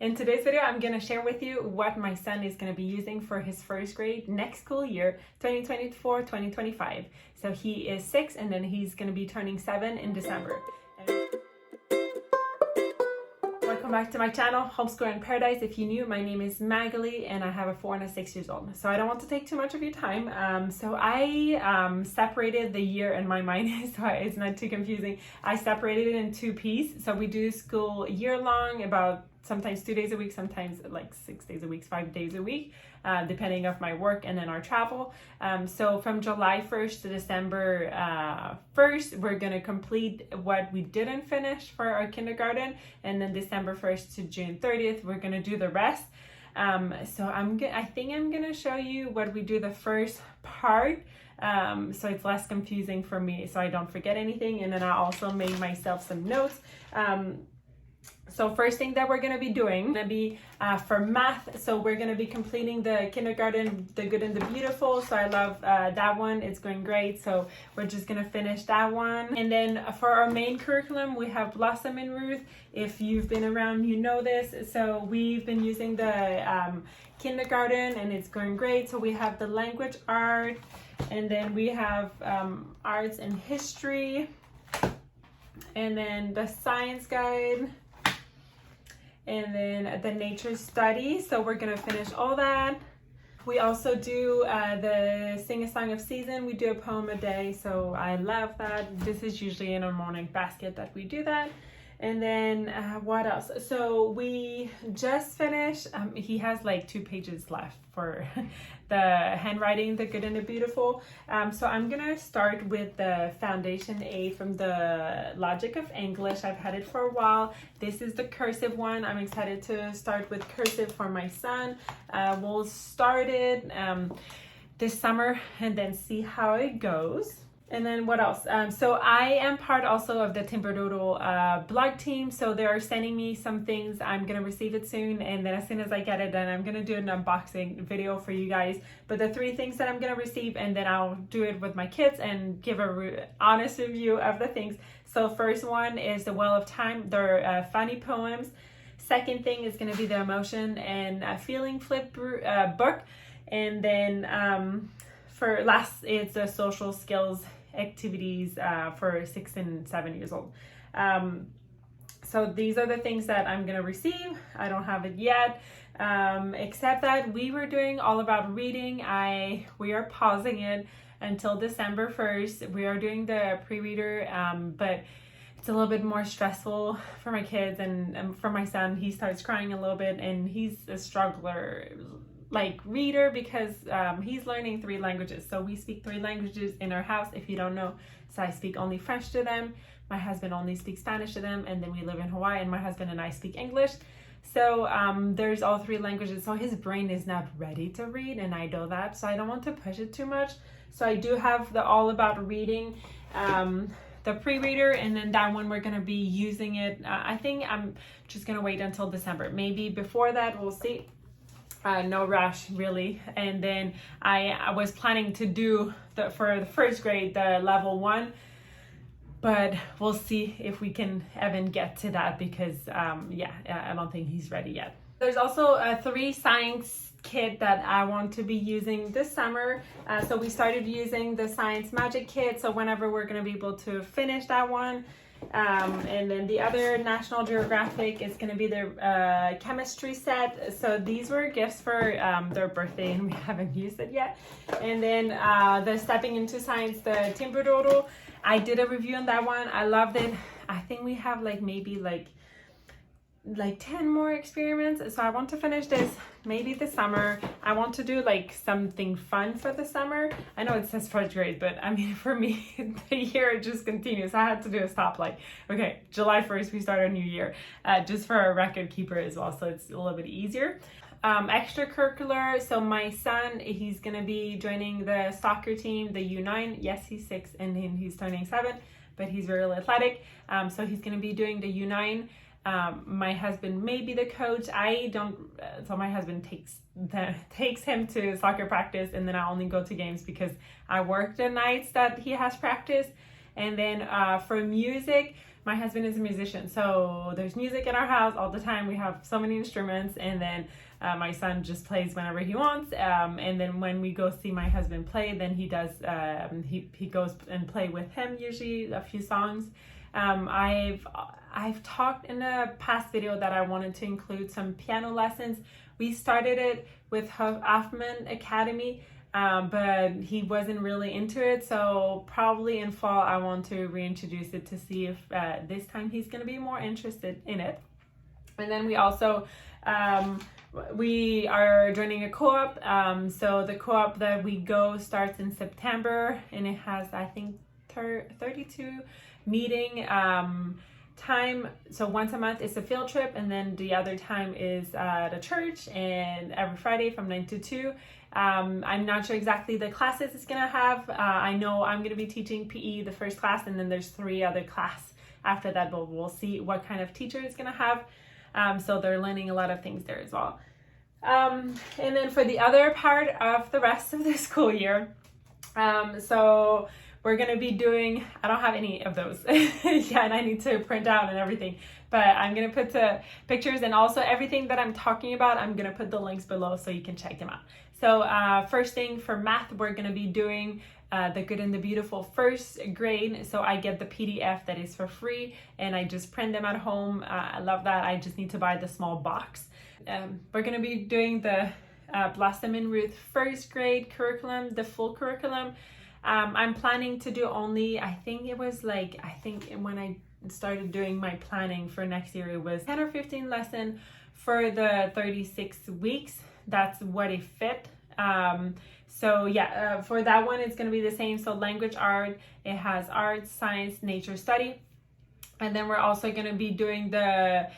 In today's video, I'm going to share with you what my son is going to be using for his first grade next school year, 2024-2025. So he is 6 and then he's going to be turning 7 in December. Welcome back to my channel, Homeschool in Paradise. If you're new, my name is Magali and I have a 4 and a 6 years old. So I don't want to take too much of your time. So I separated the year in my mind so it's not too confusing. I separated it in 2 pieces. So we do school year long, about sometimes 2 days a week, sometimes like 6 days a week, 5 days a week, depending on my work and then our travel. So from July 1st to December 1st, we're going to complete what we didn't finish for our kindergarten. And then December 1st to June 30th, we're going to do the rest. So I think I'm going to show you what we do the first part. So it's less confusing for me, so I don't forget anything. And then I also made myself some notes. So first thing that we're going to be doing going to be for math. So we're going to be completing the kindergarten, the good and the beautiful. So I love that one. It's going great. So we're just going to finish that one. And then for our main curriculum, we have Blossom and Ruth. If you've been around, you know this. So we've been using the kindergarten and it's going great. So we have the language art, and then we have arts and history, and then the science guide, and then the nature study. So we're gonna finish all that. We also do the Sing a Song of Season. We do a poem a day, so I love that. This is usually in our morning basket that we do that. And then what else? So we just finished, he has like 2 pages left for the handwriting, the good and the beautiful. So I'm gonna start with the Foundation A from the Logic of English. I've had it for a while. This is the cursive one. I'm excited to start with cursive for my son. We'll start it this summer and then see how it goes. And then what else? So I am part also of the Timberdoodle blog team. So they are sending me some things. I'm going to receive it soon. And then as soon as I get it, then I'm going to do an unboxing video for you guys. But the 3 things that I'm going to receive, and then I'll do it with my kids and give a honest review of the things. So first one is the Well of Time. They're funny poems. Second thing is going to be the Emotion and Feeling Flip book. And then for last, it's the Social Skills activities for 6 and 7 years old. So these are the things that I'm gonna receive. I don't have it yet, except that we were doing All About Reading. We are pausing it until December 1st. We are doing the pre-reader, but it's a little bit more stressful for my kids and for my son. He starts crying a little bit and he's a struggler like reader because he's learning 3 languages. So we speak 3 languages in our house, if you don't know. So I speak only French to them, my husband only speaks Spanish to them, and then we live in Hawaii and my husband and I speak English. So there's all 3 languages. So his brain is not ready to read, and I know that, so I don't want to push it too much. So I do have the All About Reading, the pre-reader, and then that one we're going to be using it. I think I'm just going to wait until December. Maybe before that, we'll see. No rush really. And then I was planning to do for the first grade the level 1, but we'll see if we can even get to that because I don't think he's ready yet. There's also a 3 science kit that I want to be using this summer. So we started using the Science Magic Kit, so whenever we're going to be able to finish that one. And then the other National Geographic is going to be their chemistry set. So these were gifts for their birthday and we haven't used it yet. And then the Stepping into Science, the Timberdoodle. I did a review on that one. I loved it. I think we have maybe 10 more experiments. So I want to finish this maybe this summer. I want to do something fun for the summer. I know it says first grade, but I mean, for me, the year just continues. I had to do a stop okay, July 1st, we start a new year, just for a record keeper as well. So it's a little bit easier. Extracurricular. So my son, he's going to be joining the soccer team, the U9. Yes, he's 6 and he's turning 7, but he's very athletic. So he's going to be doing the U9. My husband may be the coach. I don't, so my husband takes him to soccer practice, and then I only go to games because I work the nights that he has practice. And then for music, my husband is a musician, so there's music in our house all the time. We have so many instruments, and then my son just plays whenever he wants. And then when we go see my husband play, then he does. He goes and play with him usually a few songs. I've talked in a past video that I wanted to include some piano lessons. We started it with Hoffman Academy, but he wasn't really into it. So probably in fall, I want to reintroduce it to see if this time he's going to be more interested in it. And then we also, we are joining a co-op. So the co-op that we go starts in September, and it has, I think, 32 meeting time. So once a month is a field trip, and then the other time is at a church, and every Friday from 9 to 2. I'm not sure exactly the classes it's gonna have. I know I'm gonna be teaching PE the first class, and then there's 3 other class after that, but we'll see what kind of teacher it's gonna have. So they're learning a lot of things there as well. And then for the other part of the rest of the school year, so we're going to be doing, I don't have any of those yeah, and I need to print out and everything, but I'm going to put the pictures, and also everything that I'm talking about, I'm going to put the links below so you can check them out. So first thing for math, we're going to be doing the Good and the Beautiful first grade. So I get the PDF that is for free, and I just print them at home. I love that. I just need to buy the small box. We're going to be doing the Blossom and Ruth first grade curriculum, the full curriculum. I'm planning to do only, I think when I started doing my planning for next year, it was 10 or 15 lessons for the 36 weeks. That's what it fit. So yeah, for that one, it's going to be the same. So language art, it has art, science, nature study. And then we're also going to be doing the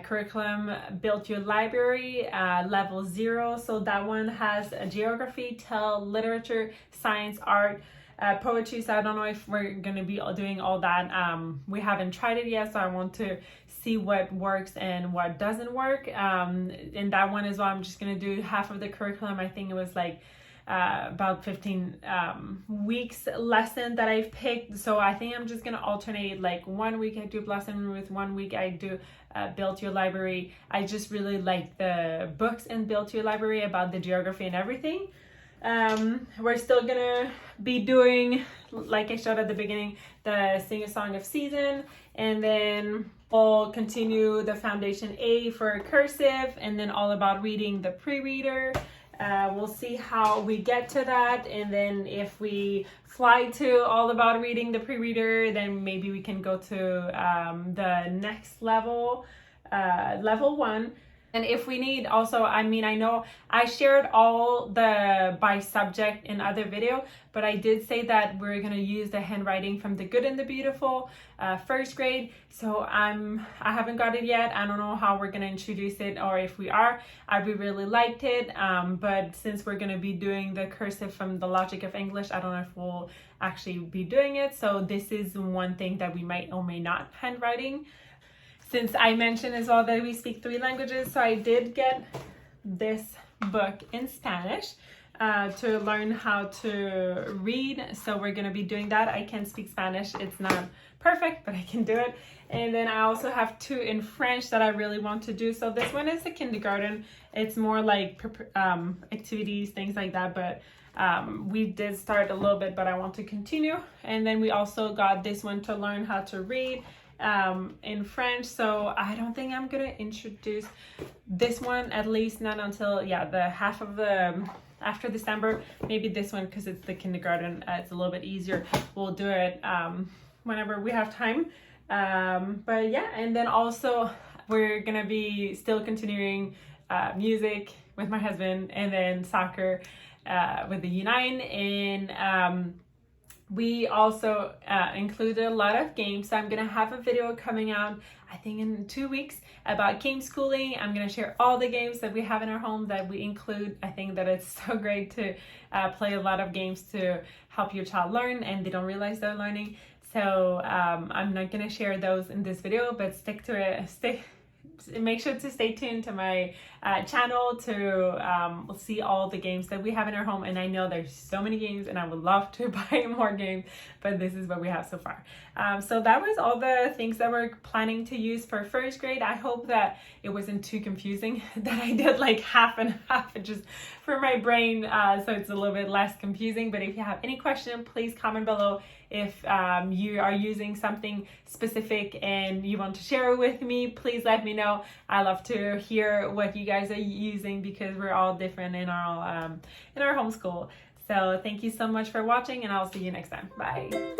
curriculum Build Your Library, level 0. So that one has geography, literature, science, art, poetry. So I don't know if we're going to be doing all that. We haven't tried it yet, so I want to see what works and what doesn't work. In that one as well, I'm just going to do half of the curriculum. I think it was like about 15 weeks lesson that I've picked. So I think I'm just gonna alternate, like 1 week I do Blossom and Ruth, 1 week I do Build Your Library. I just really like the books in Build Your Library about the geography and everything. We're still gonna be doing, like I showed at the beginning, the Sing a Song of Season, and then we'll continue the Foundation A for cursive, and then all about reading the pre-reader. We'll see how we get to that, and then if we fly to all about reading the pre-reader, then maybe we can go to the next level, level 1. And if we need also, I know I shared all the by subject in other video, but I did say that we're going to use the handwriting from the Good and the Beautiful first grade. So I haven't got it yet. I don't know how we're going to introduce it, or if we are. I really liked it, but since we're going to be doing the cursive from the Logic of English, I don't know if we'll actually be doing it. So this is one thing that we might or may not handwriting. Since I mentioned as well that we speak 3 languages, so I did get this book in Spanish to learn how to read. So we're going to be doing that. I can speak Spanish. It's not perfect, but I can do it. And then I also have 2 in French that I really want to do. So this one is a kindergarten. It's more like activities, things like that. But we did start a little bit, but I want to continue. And then we also got this one to learn how to read in French. So I don't think I'm gonna introduce this one, at least not until the half of the after December. Maybe this one, because it's the kindergarten, it's a little bit easier. We'll do it whenever we have time. But yeah, and then also we're gonna be still continuing music with my husband, and then soccer with the U9. And we also included a lot of games. So I'm going to have a video coming out, I think in 2 weeks, about game schooling. I'm going to share all the games that we have in our home that we include. I think that it's so great to play a lot of games to help your child learn, and they don't realize they're learning. So I'm not going to share those in this video, but stick make sure to stay tuned to my channel to see all the games that we have in our home. And I know there's so many games and I would love to buy more games, but this is what we have so far. So that was all the things that we're planning to use for first grade. I hope that it wasn't too confusing, that I did like half and half just for my brain, so it's a little bit less confusing. But if you have any question, please comment below. If you are using something specific and you want to share it with me, please let me know. I love to hear what you guys are using because we're all different in our homeschool. So thank you so much for watching, and I'll see you next time. Bye.